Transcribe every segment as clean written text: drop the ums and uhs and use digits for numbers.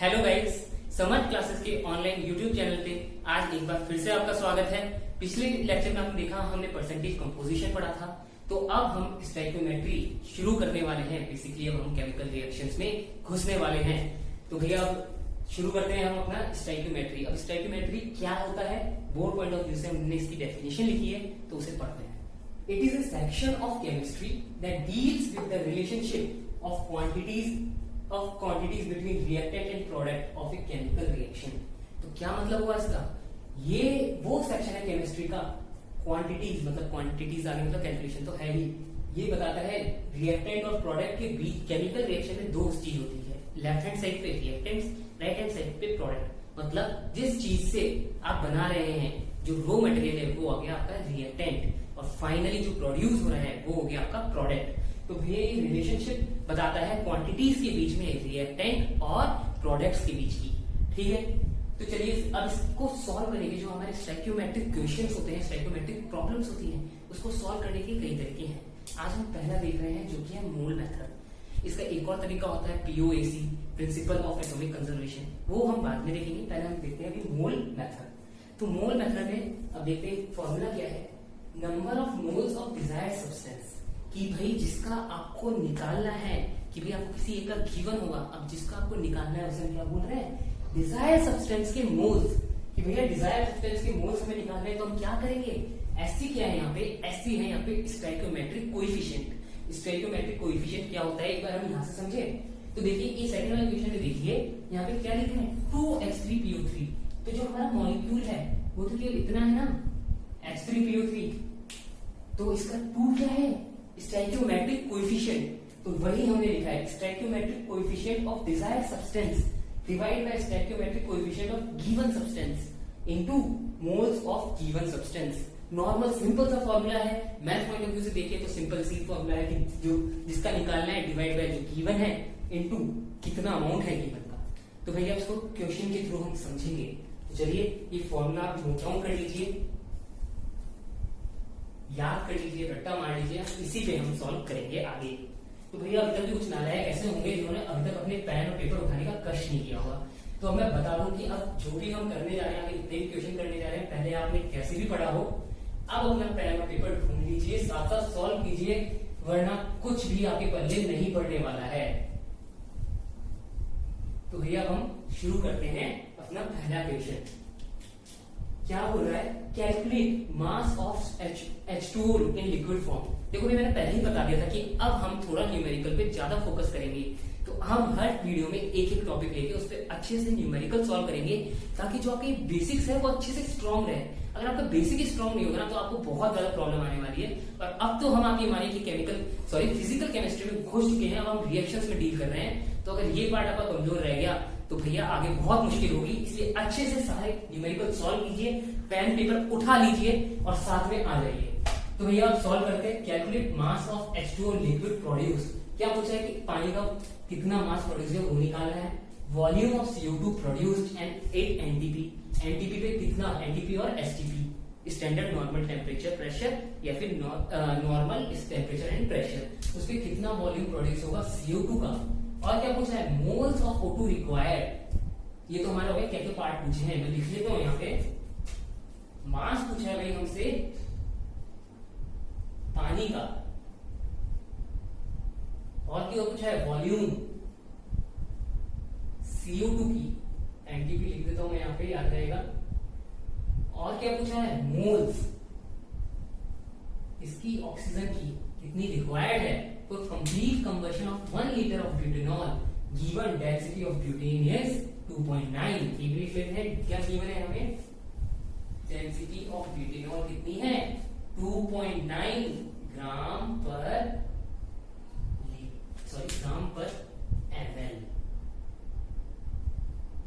Hello guys, समर्थ classes के online YouTube channel पे आज एक बार फिर से आपका स्वागत है। पिछले लेक्चर में आपने देखा हमने परसेंटेज कंपोजिशन पढ़ा था, तो अब हम स्टोइकियोमेट्री शुरू करने वाले हैं। बेसिकली अब हम केमिकल रिएक्शंस में घुसने वाले हैं। तो भैया अब शुरू करते हैं हम अपना स्टोइकियोमेट्री। अब स्टोइकियोमेट्री क्या होता है, बोर्ड पॉइंट ऑफ व्यू से हमने इसकी डेफिनेशन लिखी है, तो उसे पढ़ते हैं। It is a section of chemistry that deals with the relationship of quantities between reactant and product of a chemical reaction। तो क्या मतलब हुआ इसका, ये वो सेक्शन है केमिस्ट्री का, क्वांटिटीज मतलब क्वांटिटीज आगे मतलब कैलकुलेशन तो है ही, ये बताता है रिएक्टेंट और प्रोडक्ट के बीच केमिकल रिएक्शन में दो चीज होती है, लेफ्ट हैंड साइड पे रिएक्टेंट्स, राइट हैंड साइड पे प्रोडक्ट। मतलब जिस चीज से आप बना रहे हैं, जो रॉ मटेरियल है वो हो गया आपका रिएक्टेंट, और फाइनली जो प्रोड्यूस हो रहा है वो हो गया आपका प्रोडक्ट। तो भैया ये रिलेशनशिप बताता है क्वांटिटीज के बीच में, रिएक्टेंट और प्रोडक्ट्स के बीच की। ठीक है, तो चलिए अब इसको सॉल्व करने के जो हमारे स्टोइकियोमेट्रिक क्वेश्चंस होते हैं, स्टोइकियोमेट्रिक प्रॉब्लम्स होती हैं, उसको सॉल्व करने के कई तरीके हैं। आज हम पहला देख रहे हैं जो कि है मोल मेथड। इसका एक और तरीका होता है POAC, principle of atomic conservation, वो हम बाद में देखेंगे। पहले हम देखते हैं अभी मोल मेथड। तो मोल मेथड में अब देखते हैं फॉर्मूला क्या है, number of moles of desired substance, कि भाई जिसका आपको निकालना है, कि भाई आपको किसी एक का गिवन होगा, अब जिसका आपको निकालना है उसे क्या बोल रहे हैं, डिजायर सब्सटेंस के मोल्स। कि भैया डिजायर सब्सटेंस के मोल्स हमें निकालना है, तो हम क्या करेंगे, SC क्या है यहाँ पे, SC है यहाँ पे स्टोइकियोमेट्रिक कोएफिशिएंट। स्टोइकियोमेट्रिक कोएफिशिएंट क्या होता है एक बार हम यहाँ से समझे। तो देखिए ये सेकंड वाले क्वेश्चन में देखिए यहाँ पे क्या लिखा है, 2H3PO3। तो जो हमारा मॉलिक्यूल है वो तो केवल इतना है ना, H3PO3, तो इसका 2 क्या है, स्टोइकियोमेट्रिक कोएफिशिएंट। तो वही हमने लिखा है, stoichiometric coefficient of desired substance divide by stoichiometric coefficient of given substance into moles of given substance. Normal simple सा फॉर्मूला है, मैथ पॉइंट ऑफ व्यू से देखिए तो सिंपल सी फॉर्मूला है कि जो जिसका निकालना है डिवाइड बाय जो गिवन है इनटू कितना अमाउंट है गिवन का। तो भैया इसको क्वेश्चन के थ्रू हम समझेंगे। तो चलिए ये फॉर्मूला आप नोट डाउन कर लीजिए, याद कर लीजिए, रट्टा मार लीजिए, इसी पे हम सॉल्व करेंगे आगे। तो भैया अभी तक भी कुछ नालायक ऐसे होंगे जिन्होंने अभी तक अपने पेन और पेपर उठाने का कष्ट नहीं किया होगा। तो अब मैं बता दूं कि अब जो भी हम करने जा रहे हैं, इतने भी क्वेश्चन करने जा रहे हैं, पहले आपने कैसे भी पढ़ा हो, अब अपना पेन और पेपर ढूंढ लीजिए, साथ साथ सॉल्व कीजिए, वरना कुछ भी आपके पल्ले नहीं पड़ने वाला है। तो भैया हम शुरू करते हैं अपना पहला क्वेश्चन। क्या बोल रहा है, calculate mass of H2O in liquid form. देखो मैंने पहले ही बता दिया था कि अब हम थोड़ा न्यूमेरिकल पे ज्यादा फोकस करेंगे। तो हम हर वीडियो में एक एक टॉपिक लेके उस पर अच्छे से न्यूमेरिकल सॉल्व करेंगे, ताकि जो आपके बेसिक्स है वो अच्छे से स्ट्रॉन्ग रहे। अगर आपका बेसिक स्ट्रॉन्ग नहीं होगा ना, तो आपको बहुत ज्यादा प्रॉब्लम आने वाली है। और अब तो हम आप ये मानिए कि फिजिकल केमिस्ट्री में घुस चुके हैं, अब हम रिएक्शंस में डील कर रहे हैं। तो अगर ये पार्ट आपका कमजोर रह गया तो भैया आगे बहुत मुश्किल होगी। इसलिए अच्छे से सारे न्यूमेरिकल सॉल्व कीजिए, पेन पेपर उठा लीजिए और साथ में आ जाइए। तो भैया आप सॉल्व करते हैं, calculate mass of H2O liquid produce. क्या पूछा है कि पानी का कितना मास प्रोड्यूस है वो निकालना है, volume of CO2 produced and 8 NTP। NTP पे कितना, NTP और STP standard normal temperature pressure या फिर नॉर्मल टेम्परेचर एंड प्रेशर, उसपे कितना वॉल्यूम प्रोड्यूस होगा CO2 का। और क्या पूछा है, मोल्स ऑफ O2 रिक्वायर्ड। ये तो हमारा हो गया क्या क्या पार्ट पूछे हैं, मैं लिख लेता हूं यहाँ पे। मास पूछा है भाई हमसे पानी का, और क्या पूछा है, वॉल्यूम CO2 की, NTP लिख देता हूं मैं यहाँ पे, याद रहेगा। और क्या पूछा है, मोल्स इसकी ऑक्सीजन की कितनी रिक्वायर्ड है for complete combustion of 1 litre of butanol, given density of butane is 2.9। फिर है क्या गिवन है हमें, डेंसिटी ऑफ ब्यूटेनॉल कितनी है, 2.9 ग्राम पर ml।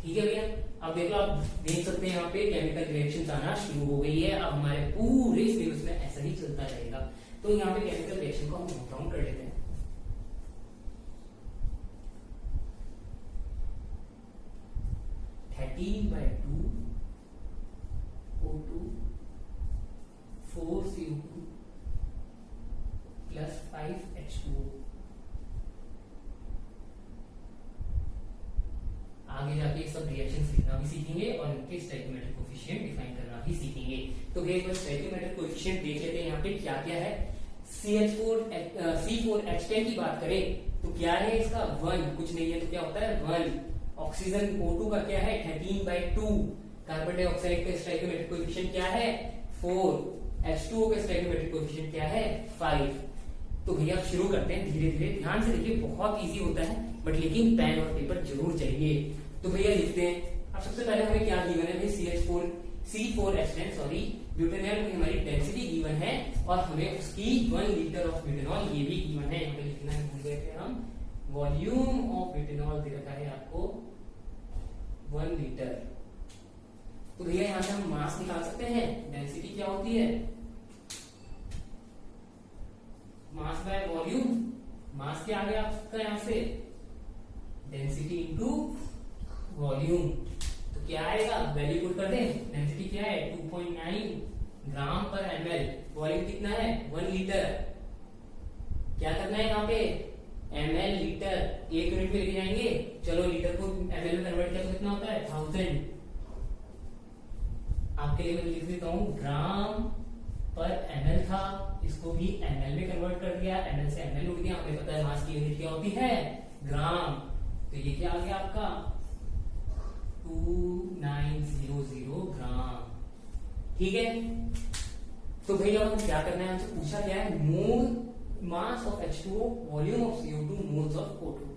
ठीक है भैया, अब देखो आप देख सकते हैं यहाँ पे केमिकल रिएक्शन आना शुरू हो गई है। अब हमारे पूरे सिलेबस में ऐसा ही चलता रहेगा। तो यहाँ पे केमिकल रिएक्शन को हम नोट डाउन कर लेते हैं। (13/2 O2 4CO2 plus 5H2O। आगे सीखेंगे और इनके स्टोइकियोमेट्रिक कोएफिशिएंट डिफाइन करना भी सीखेंगे। तो भैया एक बार स्टोइकियोमेट्रिक कोएफिशिएंट देख लेते हैं यहाँ पे क्या क्या है। C4H10 की बात करें तो क्या है इसका 1, कुछ नहीं है तो क्या होता है 1। ऑक्सीजन O2 का क्या है 13/2। कार्बन डाइऑक्साइड का स्टोइकियोमेट्रिक कोएफिशिएंट क्या है 4। H2O का स्टोइकियोमेट्रिक कोएफिशिएंट क्या है 5। तो भैया शुरू करते हैं धीरे धीरे, ध्यान से देखिए, बहुत इजी होता है बट लेकिन पेन और पेपर जरूर चाहिए। तो भैया लिखते हैं। अब सबसे पहले हमें क्या गिवन है भाई, C4H10 सॉरी ब्यूटेनॉल की हमारी डेंसिटी गिवन है और हमें उसकी 1 लीटर ऑफ ब्यूटेनॉल ये भी गिवन है। यहाँ पे लिखना है, भूल गए थे हम, वॉल्यूम ऑफ ब्यूटेनॉल दे रखा है आपको 1 लीटर। तो भैया यहाँ से हम मास निकाल सकते हैं। डेंसिटी क्या होती है, मास बाय वॉल्यूम। मास क्या आ गया आपका यहाँ से, डेंसिटी इंटू वॉल्यूम। तो क्या आएगा, वैल्यू पुट कर दें। डेंसिटी क्या है 2.9 ग्राम पर ml। वॉल्यूम कितना है 1 लीटर। क्या करना है यहाँ पे, ml लीटर 1 यूनिट में लेके जाएंगे। चलो लीटर को ml में कन्वर्ट किया तो कितना होता है 1000। आपके लिए मैं लिख देता हूँ, ग्राम पर ml था, इसको भी ml में कन्वर्ट कर दिया, ml से ml उड़ गया। हमें पता है मास की यूनिट क्या होती है ग्राम। तो ये क्या आ गया आपका 2900 ग्राम। ठीक है, तो भैया हम क्या करना है, हमसे पूछा क्या है, mole mass of H2O, volume of CO2, moles of O2।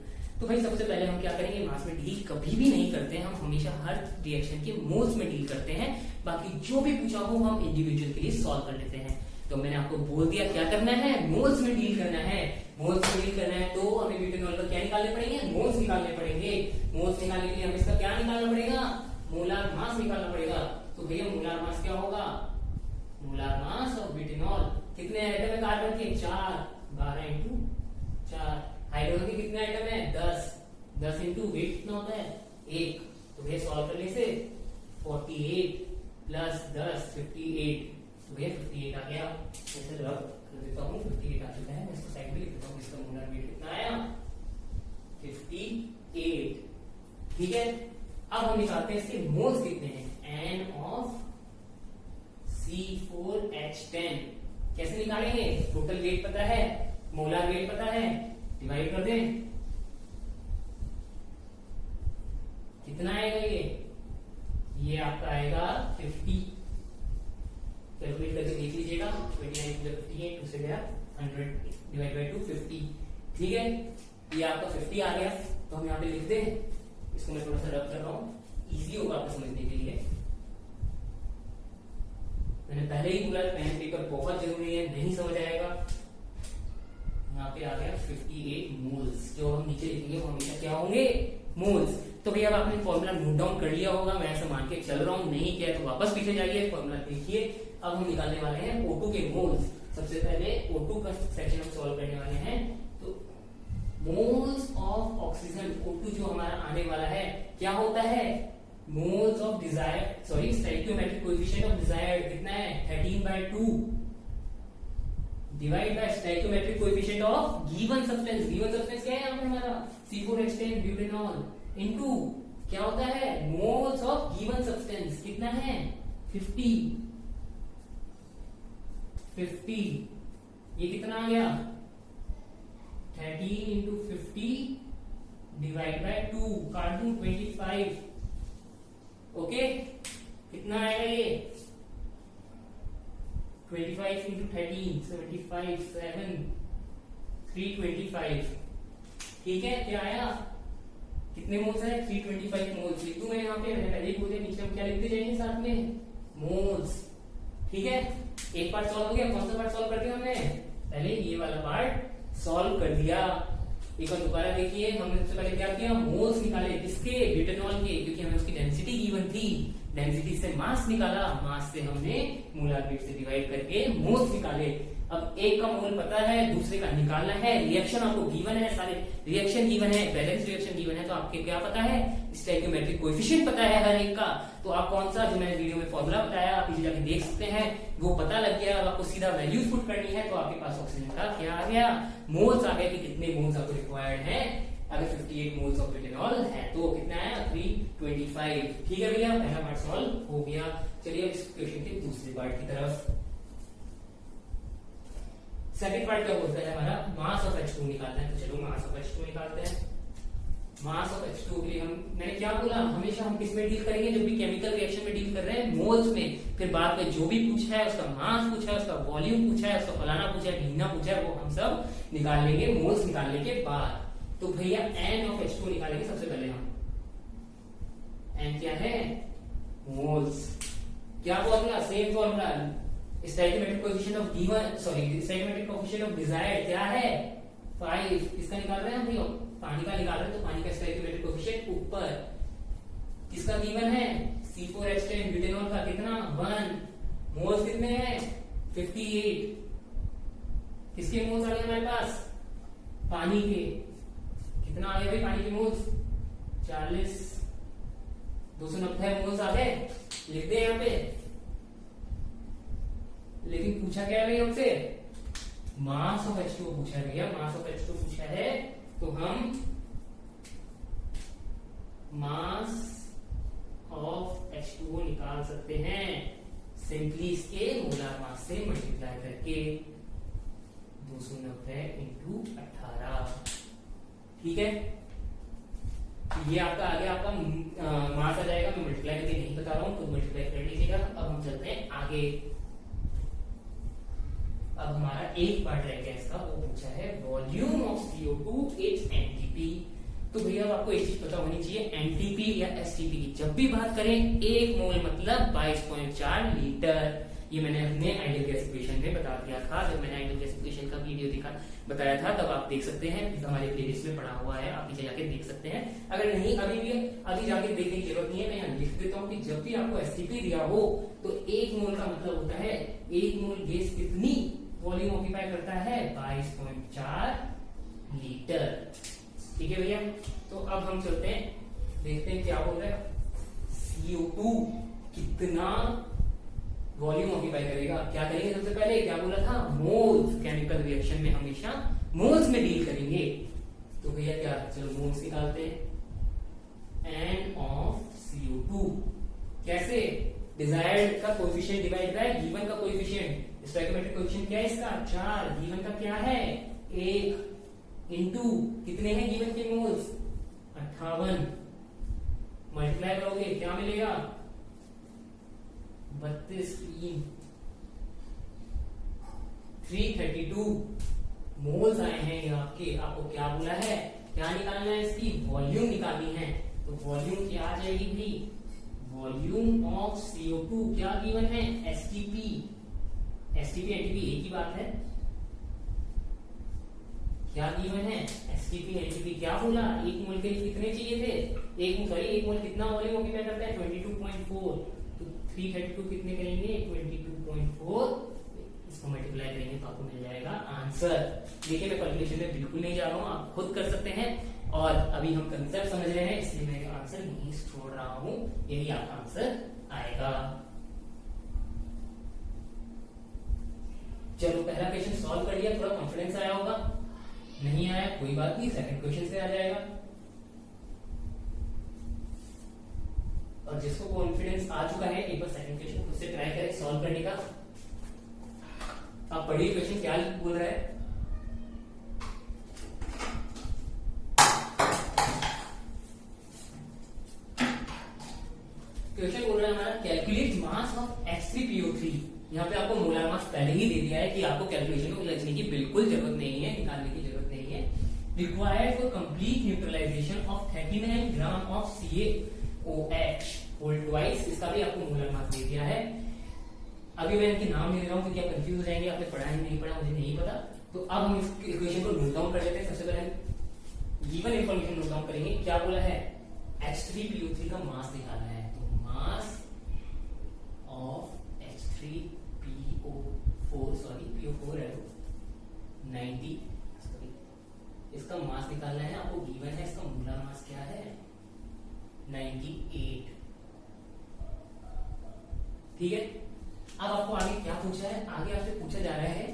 तो भाई सबसे पहले हम क्या करेंगे, मास में डील कभी भी नहीं करते हैं, हम हमेशा हर रिएक्शन के मोल्स में डील करते हैं। बाकी जो भी पूछा हो हम इंडिविजुअल के लिए सॉल्व कर लेते हैं। तो मैंने आपको बोल दिया क्या करना है, मोल्स में डील करना है। मोल्स में डील करना है तो हमें ब्यूटेनॉल का क्या निकालने पड़ेंगे, मोल्स निकालने पड़ेंगे। मोल्स निकालने के लिए हमें इसका क्या निकालना पड़ेगा, मोलार मास निकालना पड़ेगा। तो भैया मोलार मास क्या होगा, मोलार मास ऑफ ब्यूटेनॉल। कितने आइटम है कार्बन के 4, 12 इंटू 4। हाइड्रोजन के कितने आइटम है 10 इंटू वेट कितना होता है 1। तो भैया सॉल्व करने से 48 प्लस 10 58। तो भैया 58 आ गया। जैसे रब कर देता हूँ, 58 आ चुका है। मैं इसको साइड में लिख देता हूँ, इसका मोलार वेट कितना आया 58। ठीक है, अब हम निकालते हैं इसके मोल्स कितने हैं। N ऑफ C4H10 कैसे निकालेंगे, टोटल वेट पता है, मोलार वेट पता है, डिवाइड कर दें, कितना आएगा ये आपका आएगा 50। कैलकुलेट करके देख लीजिएगा, 29 + 58 2 से गया 100 डिवाइड बाय 2 50। ठीक है, ये आपका 50 आ गया। तो हम यहाँ पे लिख दें, इसको मैं थोड़ा सा रब कर रहा हूँ, इजी होगा आपको समझने के लिए। मैंने पहले ही बोला पेन पेपर बहुत जरूरी है, नहीं समझ आएगा। यहाँ पे आ गया 58 मोल्स। जो हम नीचे लिखेंगे वो हमेशा क्या होंगे, मोल्स। तो भैया अब आपने फॉर्मूला नोट डाउन कर लिया होगा, मैं ऐसा मान के चल रहा हूँ। नहीं किया तो वापस पीछे जाइए, फॉर्मूला देखिए। अब हम निकालने वाले हैं O2 के मोल्स। सबसे पहले O2 का सेक्शन हम सॉल्व करने वाले हैं। तो मोल्स ऑफ ऑक्सीजन O2 जो हमारा आने वाला है क्या होता है, moles of desired sorry stoichiometric coefficient of desired कितना है 13/2 divide by stoichiometric coefficient of given substance. Given substance क्या है यहाँ पे हमारा C4H10 ब्यूटेनॉल इनटू क्या होता है, मोल्स ऑफ गिवन सब्सटेंस कितना है 50। ये कितना आ गया 13 इंटू 50 डिवाइड बाय 2 काट दूं 25। ओके, कितना आएगा ये 25 इंटू 13 75 7 325। ठीक है, क्या आया, कितने मोल्स है 325 मोल्स। लिख दूं मैं यहाँ पे, मैंने पहले ही बोला, नीचे हम क्या लिखते जाएंगे साथ में, मोल्स। ठीक है, एक पार्ट सॉल्व हो गया। कौन सा पार्ट सॉल्व कर दिया हमने, पहले ये वाला पार्ट सॉल्व कर दिया। एक बार दोबारा देखिए, हमने सबसे पहले क्या किया, मोल्स निकाले किसके, ब्यूटेनॉल के, क्योंकि हमें उसकी डेंसिटी गिवन थी। डेंसिटी से मास निकाला, मास से हमने मोलार वेट से डिवाइड करके मोल्स निकाले। अब एक का मोल पता है, दूसरे का निकालना है। रिएक्शन आपको गिवन है, सारे रिएक्शन गिवन है, बैलेंस रिएक्शन गिवन है, तो आपके क्या पता है, स्टोइकियोमेट्रिक कोएफिशिएंट पता है हर एक का। तो आप कौन सा, जो मैंने वीडियो में फॉर्मूला बताया आप इसे जाके देख सकते हैं, वो पता लग गया। अब आपको सीधा वैल्यूज पुट करनी है, तो आपके पास ऑक्सीजन का क्या आ गया, मोल्स आ गए कि कितने मोल्स आपको रिक्वायर्ड है अगर 58 मोल्स ऑफ इथेनॉल है तो कितना आया 325। ठीक है भैया, पहला पार्ट सॉल्व हो गया। चलिए इस क्वेश्चन के दूसरे पार्ट की तरफ। सेकंड पार्ट क्या बोलता है हमारा, मास ऑफ H2 निकालना है। तो चलो मास ऑफ H2 निकालते हैं। मास ऑफ H2 के लिए मैंने क्या बोला, हमेशा हम किस में डील करेंगे, जब भी केमिकल रिएक्शन में डील कर रहे हैं मोल्स में। फिर बाद में जो भी पूछा है, उसका मास पूछा है, उसका वॉल्यूम पूछा है, उसका फलाना पूछा है, ढींगना पूछा है, वो हम सब निकाल लेंगे मोल्स निकालने के बाद। तो भैया N ऑफ H2 निकालेंगे सबसे पहले हम। N क्या है, मोल्स। क्या formula, same formula, stoichiometric coefficient of given, sorry stoichiometric coefficient of desired क्या है 5। किसका निकाल रहे हैं हम भैया, पानी का निकाल रहे हैं। तो पानी का स्टोइकियोमेट्रिक कोएफिशिएंट ऊपर, किसका गिवन है C4H10 ब्यूटेनॉल का कितना 1। मोल्स कितने हैं 58। किसके मोल्स आ गए हमारे पास, पानी के। कितना आ गया भाई पानी के मोल्स 40। 290 मोल्स आ गए, लिख दे यहाँ पे। लेकिन पूछा क्या है भैया हमसे, मास ऑफ H2 पूछा है भैया, मास ऑफ H2 पूछा है। तो हम मास ऑफ H2O निकाल सकते हैं सिंपली इसके मोलार मास से मल्टीप्लाई करके 290 इंटू 18। ठीक है, ये आपका आ गया, आपका मास आ जाएगा। मैं मल्टीप्लाई करके नहीं बता रहा हूं, खुद मल्टीप्लाई कर लीजिएगा। अब हम चलते हैं आगे। अब हमारा एक पार्ट रह गया इसका, वो पूछा है volume of CO2 is NTP. तो भैया आपको एक चीज पता होनी चाहिए, एनटीपी या एसटीपी की जब भी बात करें, एक मोल मतलब 22.4 लीटर। ये मैंने अपने आइडियल गैस इक्वेशन में बता दिया था, जब मैंने आइडियल गैस इक्वेशन का वीडियो बताया था, तब आप देख सकते हैं, हमारे प्लेलिस्ट में पड़ा हुआ है, आप नीचे जाके देख सकते हैं। अगर नहीं अभी जाके देखने की जरूरत नहीं है, मैं यहाँ लिख देता हूँ कि जब भी आपको एसटीपी दिया हो तो एक मोल का मतलब होता है एक मोल गैस कितनी वॉल्यूम ऑक्यूपाई करता है 22.4 लीटर। ठीक है भैया, तो अब हम चलते हैं, देखते हैं क्या बोल रहे हैं। CO2 कितना वॉल्यूम ऑक्यूपाई करेगा, क्या करेंगे सबसे पहले, क्या बोला था मोल्स। केमिकल रिएक्शन में हमेशा मोल्स में डील करेंगे। तो भैया क्या, चलो मोल्स निकालते हैं। N ऑफ CO2 कैसे, डिजायर्ड का कोएफिशिएंट डिवाइड बाय गिवन का कोएफिशिएंट। स्टोइकियोमेट्रिक कोएफिशिएंट क्या है इसका 4, गिवन का क्या है 1, इंटू कितने हैं गिवन के मोल्स 58। मल्टीप्लाई करोगे क्या मिलेगा 32 332 मोल्स आए हैं ये आपके। आपको क्या बोला है, क्या निकालना है, इसकी वॉल्यूम निकालनी है। तो वॉल्यूम क्या आ जाएगी भाई, वॉल्यूम ऑफ CO2 क्या गिवन है एसटीपी। एसटीपी एनटीपी एक ही बात है, क्या गिवन है एसटीपी एनटीपी। क्या बोला, एक मोल के लिए कितने चाहिए थे, एक मोल कितना वॉल्यूम ऑक्यूपाई करता है 22.4। तो 332 कितने करेंगे 22.4, इसको मल्टीप्लाई करेंगे तो आपको मिल जाएगा आंसर। देखिए मैं कैलकुलेशन में बिल्कुल नहीं जा रहा हूं, आप खुद कर सकते हैं। और अभी हम कंसेप्ट समझ रहे हैं, इसलिए मैं आंसर नहीं छोड़ रहा हूं, यही आपका आंसर आएगा। चलो पहला क्वेश्चन सॉल्व कर लिया, थोड़ा कॉन्फिडेंस आया होगा, नहीं आया कोई बात नहीं, सेकंड क्वेश्चन से आ जाएगा। और जिसको कॉन्फिडेंस आ चुका है, एक बार सेकंड क्वेश्चन खुद से ट्राई करें सॉल्व करने का। आप पढ़िए क्वेश्चन क्या बोल रहा है। क्वेश्चन बोल रहा है हमारा कैलकुलेट मास ऑफ H3PO3। यहाँ पे आपको मोलार मास पहले ही दे दिया है कि आपको कैलकुलेशन में उलझने की बिल्कुल जरूरत नहीं है, निकालने की जरूरत नहीं है। Required for complete neutralization of 39 gram of CaOH whole twice. इसका भी आपको मोलार मास दे दिया है। अभी मैं इनके नाम ले रहा हूँ क्योंकि आप कंफ्यूज हो जाएंगे, आपने पढ़ा है नहीं पढ़ा मुझे नहीं पता। तो अब हम इस इक्वेशन को नोट डाउन कर लेते हैं। सबसे पहले गिवन इंफॉर्मेशन नोट डाउन करेंगे। क्या बोला है H3PO3 का मास निकालना है, तो मास ऑफ PO4 है 90, इसका मास निकालना है आपको, गिवन है इसका मोलार मास क्या है 98। ठीक है, अब आपको आगे क्या पूछा है, आगे आपसे पूछा जा रहा है,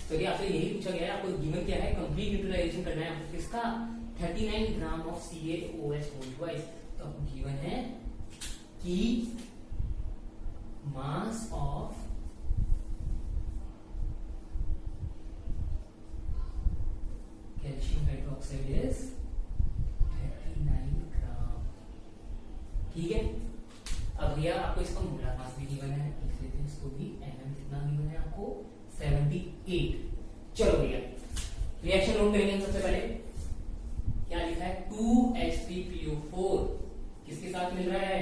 चलिए आपसे यही पूछा गया है, आपको गिवन क्या है कंप्लीट न्यूट्रलाइजेशन करना है आपको किसका 39 gram of CaOH whole twice. तो आपको गिवन है कि mass of calcium hydroxide is 39 gram. ठीक है, अब भैया आपको इसका मोलार मास भी गिवन है, लिख लेते हैं इसको भी। एमएम कितना गिवन है आपको 78। चलो भैया रिएक्शन नोट करेंगे हम सबसे पहले। क्या लिखा है 2H3PO4 किसके साथ मिल रहा है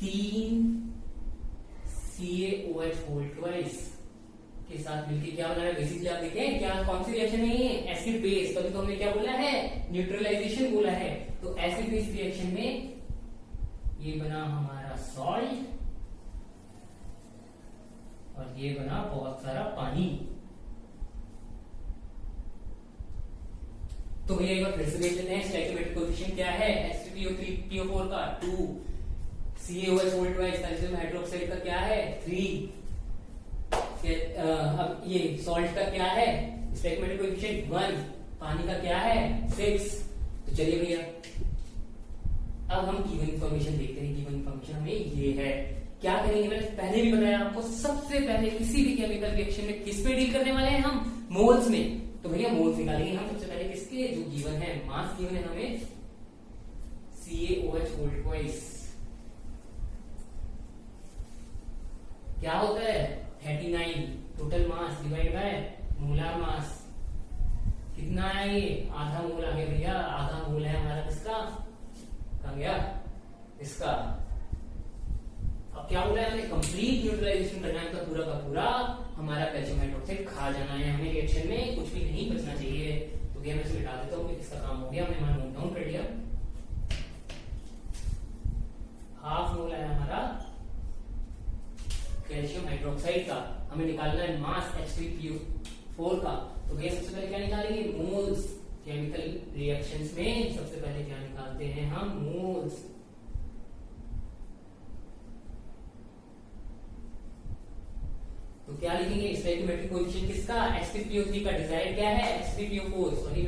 3 CaOH होल ट्वाइस के साथ मिलकर क्या बना रहा है। बेसिकली आप देखें क्या कौन सी रिएक्शन है ये एसिड बेस, तभी तो हमने क्या बोला है न्यूट्रलाइजेशन बोला है। तो एसिड बेस रिएक्शन में ये बना हमारा सॉल्ट और ये बना बहुत सारा पानी। तो भैया एक बार फिर से देख लेते हैं स्टोइकोमेट्रिक कोएफिशिएंट क्या है H3PO3PO4 का 2 CaOH whole twice calcium hydroxide का क्या है 3। अब ये सॉल्ट का क्या है स्टोइकोमेट्रिक कोएफिशिएंट 1, पानी का क्या है 6। तो चलिए भैया अब हम गिवन इंफॉर्मेशन देखते हैं। गिवन इंफॉर्मेशन हमें ये है, क्या करेंगे मैंने पहले भी बताया आपको, सबसे पहले किसी भी केमिकल रिएक्शन में किस पे डील करने वाले हैं हम मोल्स में। तो भैया मोल्स निकालेंगे हम सबसे पहले किसके, जो गिवन है मास गिवन है हमें CaOH होल ट्वाइस क्या होता है 39 total mass divide by molar mass कितना है ये आधा मोल आ गया भैया, आधा मोल है हमारा किसका कहा गया इसका। अब क्या बोला है हमें कंप्लीट न्यूट्रलाइजेशन करना है, तो पूरा का पूरा हमारा कैल्शियम हाइड्रोक्साइड खा जाना है हमें, रिएक्शन में कुछ भी नहीं बचना चाहिए। तो मैं इसे मिटा देता हूँ, इसका काम हो गया, हमने हमारा नोट डाउन कर लिया। हाफ मोल है हमारा कैल्शियम हाइड्रोक्साइड का, हमें निकालना है मास H3PO4 का। तो भैया सबसे पहले क्या निकालेंगे मोल्स। केमिकल रिएक्शंस में सबसे पहले क्या निकालते हैं हम मोल्स। तो क्या लिखेंगे स्टोइकोमेट्रिक कोएफिशिएंट किसका H3PO3 का डिजायर्ड क्या है H3PO4 सॉरी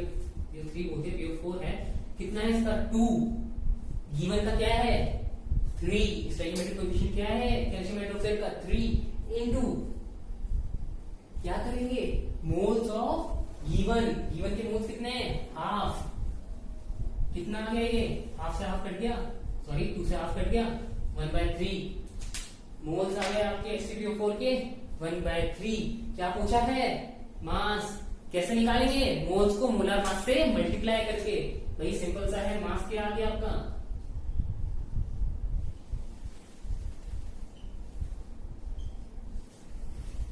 PO3 होते PO4 है, कितना है इसका 2, गिवन का क्या है 3, स्टोइकोमेट्रिक कोएफिशिएंट क्या है कैल्शियम हाइड्रोक्साइड का 3 इनटू क्या करेंगे मोल्स ऑफ गिवन के मोल्स कितने हैं हाफ। कितना आ गया ये हाफ से हाफ कट गया, सॉरी 2 से हाफ कट गया 1/3 मोल्स आ गए आपके H3PO4 के 1/3। क्या पूछा है मास, कैसे निकालेंगे मोल्स को मोलार मास से मल्टीप्लाई करके। वही सिंपल सा है, मास क्या आ गया आपका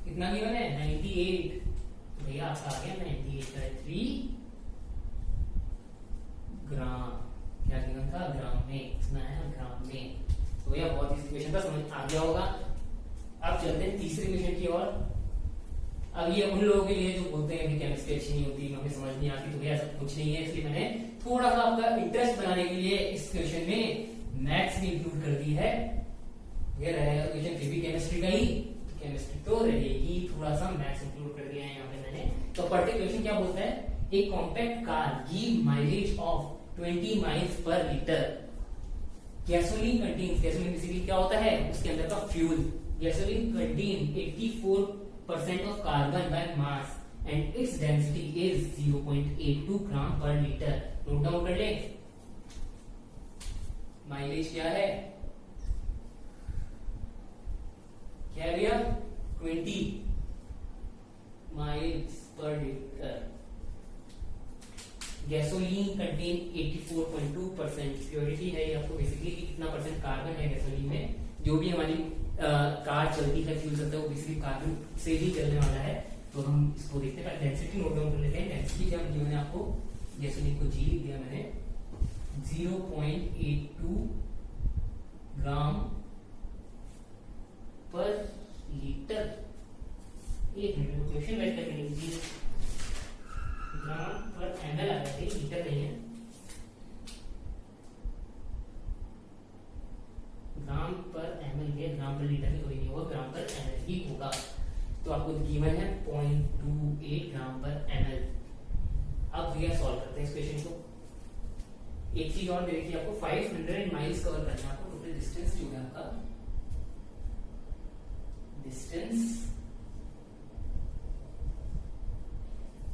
कितना गिवन है 98। तो भैया आपका आ गया 98/3 ग्राम। क्या गिवन था ग्राम में, कितना है ग्राम में। तो भैया बहुत इजी क्वेश्चन था, समझ आ गया होगा। अब चलते हैं तीसरे क्वेश्चन की ओर। अब ये उन लोगों के लिए जो बोलते हैं कि केमिस्ट्री अच्छी नहीं होती, हमें समझ नहीं आती, तो भैया ऐसा कुछ नहीं है। इसलिए मैंने थोड़ा सा आपका इंटरेस्ट बनाने के लिए इस क्वेश्चन में मैथ्स भी इंक्लूड कर दी है। ये रहेगा क्वेश्चन फिर भी केमिस्ट्री का ही, केमिस्ट्री तो रहेगी, थोड़ा सा मैथ्स इंक्लूड कर दिया है यहाँ पे मैंने। तो पढ़ते क्वेश्चन क्या बोलता है, a compact car give mileage of 20 miles per litre. Gasoline contains, gasoline basically क्या होता है उसके अंदर का fuel. Gasoline contain 84% of carbon by mass and its density is 0.82 gram per litre. Note down कर ले, माइलेज क्या है क्या भैया 20 miles per litre. Gasoline contain 84.2% purity है, ये आपको बेसिकली कितना परसेंट कार्बन है गैसोलीन में। जो भी हमारी कार चलती है फ्यूल चलता है वो बेसिकली कार्बन से ही चलने वाला है। तो हम इसको देखते हैं, डेंसिटी नोट डाउन कर लेते हैं। डेंसिटी क्या मैंने आपको गैसोलीन को जी लिख दिया मैंने 0.82 ग्राम पर लीटर। एक मिनट क्वेश्चन राइट करके लीजिए, ग्राम पर एमएल आ रहा है, लीटर नहीं है। ग्राम पर एमएल है, ग्राम पर लीटर में कोई नहीं होगा, ग्राम पर एमएल ही होगा। तो आपको गिवन है 0.28 ग्राम पर एमएल। अब भैया सॉल्व करते हैं इस क्वेश्चन को। एक चीज और दे रखी है आपको, 500 माइल्स कवर करना है आपको। टोटल डिस्टेंस जो है आपका, डिस्टेंस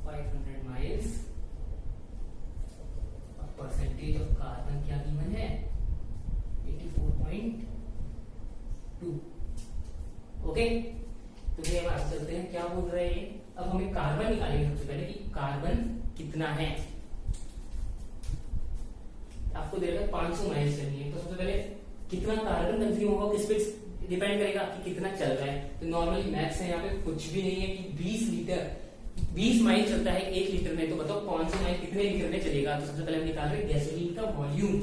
500 माइल्स, और परसेंटेज ऑफ कार्बन क्या गिवन है, 84.2। ओके, तो भैया अब आगे चलते हैं, क्या बोल रहे हैं। अब हमें कार्बन निकालेंगे सबसे पहले कि कार्बन कितना है। आपको दे रखा है 500 माइल्स चलनी है, तो सबसे पहले कितना कार्बन कंज्यूम होगा किस पे डिपेंड करेगा कि कितना चल रहा है। तो नॉर्मली मैथ्स है यहाँ पे कुछ भी नहीं है कि 20 माइल चलता है 1 लीटर में, तो बताओ 500 माइल कितने लीटर में चलेगा। तो सबसे पहले हम निकाल रहे हैं गैसोलीन का वॉल्यूम,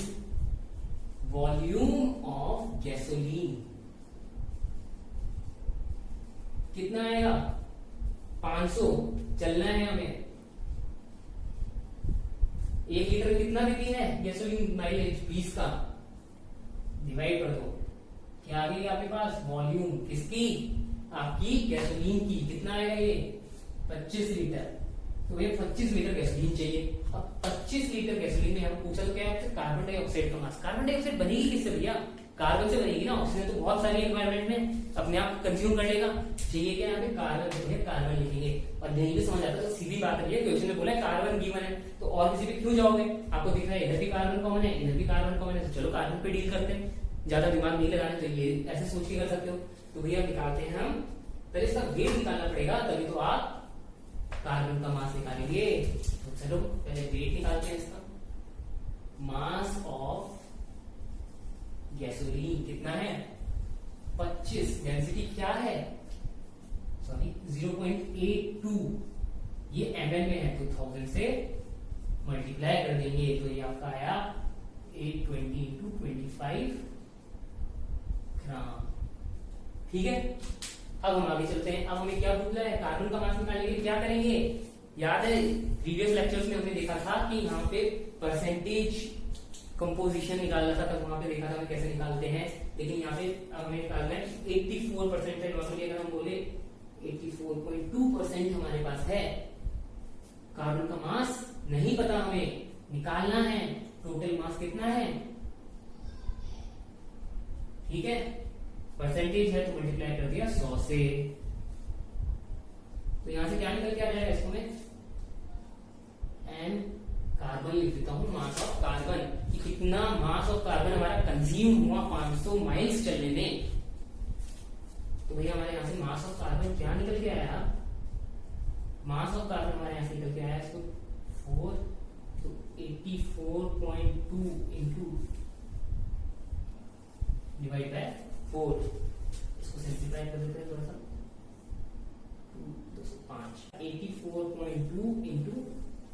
वॉल्यूम ऑफ गैसोलीन कितना आएगा, 500 चलना है हमें। 1 लीटर में कितना देती है गैसोलीन माइलेज, 20 का, डिवाइड कर दो, क्या आ गई आपके पास वॉल्यूम किसकी, आपकी गैसोलीन की। कितना आएगा ये, 25 लीटर। तो भैया 25 लीटर गैसोलीन चाहिए। अब 25 लीटर गैसोलीन में हम पूछा तो क्या है, कार्बन डाइऑक्साइड का मास। कार्बन डाइऑक्साइड बनेगी किससे भैया, कार्बन से बनेगी ना, ऑक्सीजन तो बहुत सारी एनवायरमेंट में अपने आप कंज्यूम कर लेगा। चाहिए क्या यहाँ पे, कार्बन जो है, कार्बन लिखेंगे। और नहीं भी समझ आता तो सीधी बात है, क्वेश्चन में बोला है कार्बन गिवन है, तो और किसी पे क्यों जाओगे, आपको दिख रहा है इधर भी कार्बन कॉमन है, इधर भी कार्बन कॉमन है, तो चलो कार्बन पे डील करते हैं, ज्यादा दिमाग नहीं लगाना। तो ये ऐसे सोच के कर सकते हो। तो भैया निकालते हैं हम, पहले इसका वेट निकालना पड़ेगा, तभी तो आप कार्बन का मास निकालेंगे। तो चलो पहले वेट निकालते हैं इसका। मास ऑफ गैसोलीन कितना है, 25। डेंसिटी क्या है, सॉरी 0.82, ये ml में है, तो 1000 से मल्टीप्लाई कर देंगे, तो ये आपका आया 820 into 25 ग्राम। ठीक है, अब हम आगे चलते हैं। अब हमें क्या पूछना है, कार्बन का मास निकालेंगे। क्या करेंगे, याद है प्रीवियस लेक्चर्स में हमने देखा था कि यहाँ पे परसेंटेज कंपोजिशन निकालना था, तब वहां पे देखा था हम कैसे निकालते हैं। लेकिन यहाँ पे अब हमें निकालना है 84%। नॉर्मली अगर हम बोले 84.2% हमारे पास है, कार्बन का मास नहीं पता, हमें निकालना है। टोटल मास कितना है, ठीक है, परसेंटेज है तो मल्टीप्लाई कर दिया 100 से। तो यहां से क्या निकल के आ जाएगा, इसको मैं एन कार्बन लिख देता हूं, मास ऑफ कार्बन, कि कितना मास ऑफ कार्बन हमारा कंज्यूम हुआ 500 माइल्स चलने में। तो भैया हमारे यहां से मास ऑफ कार्बन क्या निकल के आया, मास ऑफ कार्बन हमारे यहां से निकल के आया इसको 4, तो 84.2 इंटू डिवाइड बाय 4, इसको सिंप्लीफाई कर देते हैं थोड़ा सा, 205, 84.2 इंटू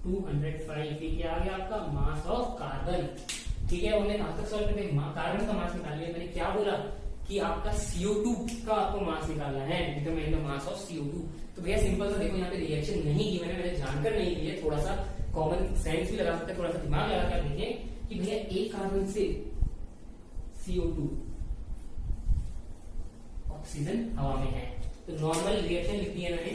205, ये क्या आ गया आपका मास ऑफ कार्बन। ठीक है, हमने कहां तक सॉल्व करते हैं, कार्बन का मास निकाल लिया। मैंने क्या बोला कि आपका CO2 का आपको मास निकालना है, determine the mass of CO2। तो भैया सिंपल सा देखो, यहाँ पे रिएक्शन नहीं की मैंने जानकर नहीं की है, थोड़ा सा कॉमन सेंस भी लगा सकते हैं, थोड़ा सा दिमाग लगा कर देखिए कि भैया एक कार्बन से CO2, ऑक्सीजन हवा में है, तो नॉर्मल रिएक्शन लिख दिया मैंने,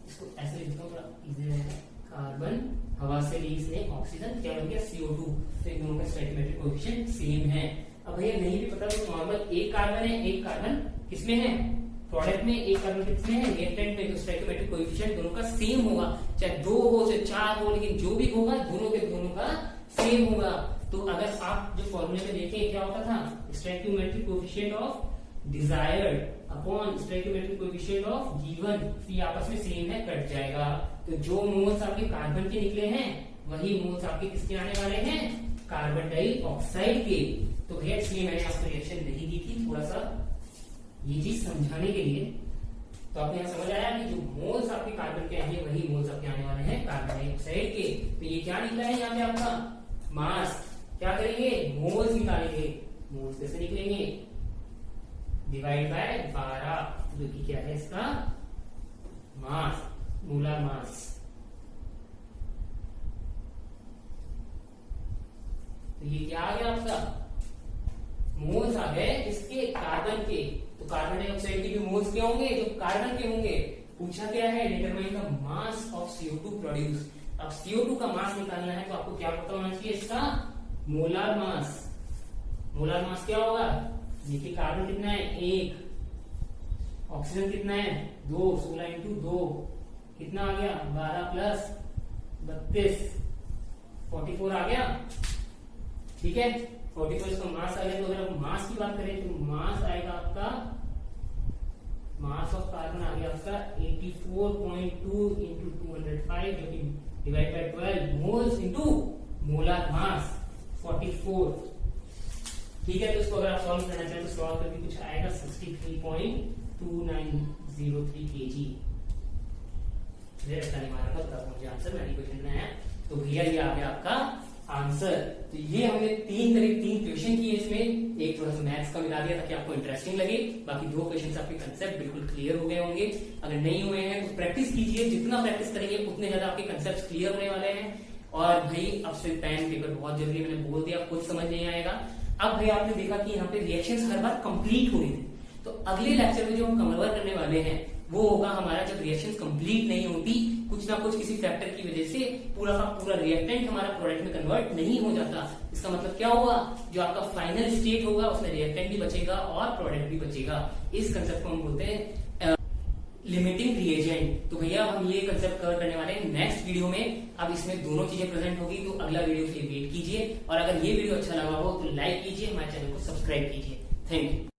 इसको ऐसे लिखता हूँ थोड़ा इजी रहेगा। कार्बन हवा से ली इसने ऑक्सीजन, क्या बन गया CO2। तो इन दोनों का स्टोइकियोमेट्रिक कोएफिशिएंट सेम है। अब भैया नहीं भी पता तो नॉर्मल एक कार्बन है, एक कार्बन किसमें है, प्रोडक्ट में, एक कार्बन किसमें है, रिएक्टेंट में, तो स्टोइकियोमेट्रिक कोएफिशिएंट दोनों का सेम होगा, चाहे 2 हो चाहे 4 हो, लेकिन जो भी होगा दोनों के दोनों का सेम होगा। तो अगर आप जो फॉर्मूले में देखें क्या होता था, stoichiometric coefficient of desired upon stoichiometric coefficient of given, ये आपस में सेम है, कट जाएगा। तो जो मोल्स आपके कार्बन के निकले हैं वही मोल्स आपके किसके आने वाले हैं, कार्बन डाइऑक्साइड के। तो भैया इसलिए मैंने आपको रिएक्शन नहीं दी थी, थोड़ा सा ये चीज समझाने के लिए। तो आपने यहाँ समझ आया कि जो मोल्स आपके कार्बन के आएंगे वही मोल्स आपके आने वाले हैं कार्बन डाइऑक्साइड के। तो ये क्या निकला है यहाँ पे आपका मास, क्या करेंगे, मोल्स निकालेंगे। मोल्स कैसे निकलेंगे, डिवाइड बाय 12, जो कि क्या है इसका मास, मोलर मास। तो ये क्या आ गया आपका, मोल्स आ गए इसके कार्बन के। तो कार्बन डाइऑक्साइड के भी मोल्स क्या होंगे, जो कार्बन के होंगे। पूछा क्या है, determine the mass of CO2 produce. अब CO2 का मास निकालना है तो आपको क्या पता होना चाहिए, इसका मोलार मास, मोलार मास क्या होगा, देखिए कार्बन कितना है 1, ऑक्सीजन कितना है 2, 16 इंटू 2 कितना आ गया 12 प्लस 32 44 आ गया। ठीक है, 44 इसका मास आ गया। तो अगर हम मास की बात करें तो मास आएगा आपका, मास ऑफ कार्बन आ गया आपका 84.2 इंटू 205 जो कि divide by 12 moles into molar mass 44। ठीक है, तो इसको अगर आप सॉल्व करना चाहें तो सॉल्व करके कुछ आएगा 63.2903 kg। मुझे आंसर मैंने क्वेश्चन बनाया तो भैया ये आ गया आपका आंसर। तो ये हमने तीन क्वेश्चन किए इसमें, एक थोड़ा सा मैथ्स का मिला दिया ताकि आपको इंटरेस्टिंग लगे, बाकी 2 क्वेश्चन आपके कंसेप्ट बिल्कुल क्लियर हो गए होंगे। अगर नहीं हुए हैं तो प्रैक्टिस कीजिए, जितना प्रैक्टिस करेंगे उतने ज्यादा आपके कंसेप्ट क्लियर होने वाले हैं। और भाई अब से पेन पेपर बहुत जरूरी है, मैंने बोल दिया, कुछ समझ नहीं आएगा। अब भाई आपने देखा कि यहाँ पे रिएक्शंस हर बार कंप्लीट हो रही थी, तो अगले लेक्चर में जो हम कवर करने वाले हैं वो होगा हमारा जब रिएक्शंस कंप्लीट नहीं होती, कुछ ना कुछ किसी फैक्टर की वजह से पूरा का पूरा रिएक्टेंट हमारा प्रोडक्ट में कन्वर्ट नहीं हो जाता। इसका मतलब क्या होगा, जो आपका फाइनल स्टेट होगा उसमें रिएक्टेंट भी बचेगा और प्रोडक्ट भी बचेगा। इस कंसेप्ट को हम बोलते हैं लिमिटिंग रिएजेंट। तो भैया हम ये कंसेप्ट कवर करने वाले हैं नेक्स्ट वीडियो में। अब इसमें दोनों चीजें प्रेजेंट होगी, तो अगला वीडियो के लिए वेट कीजिए। और अगर ये वीडियो अच्छा लगा हो तो लाइक कीजिए, हमारे चैनल को सब्सक्राइब कीजिए। Thank you.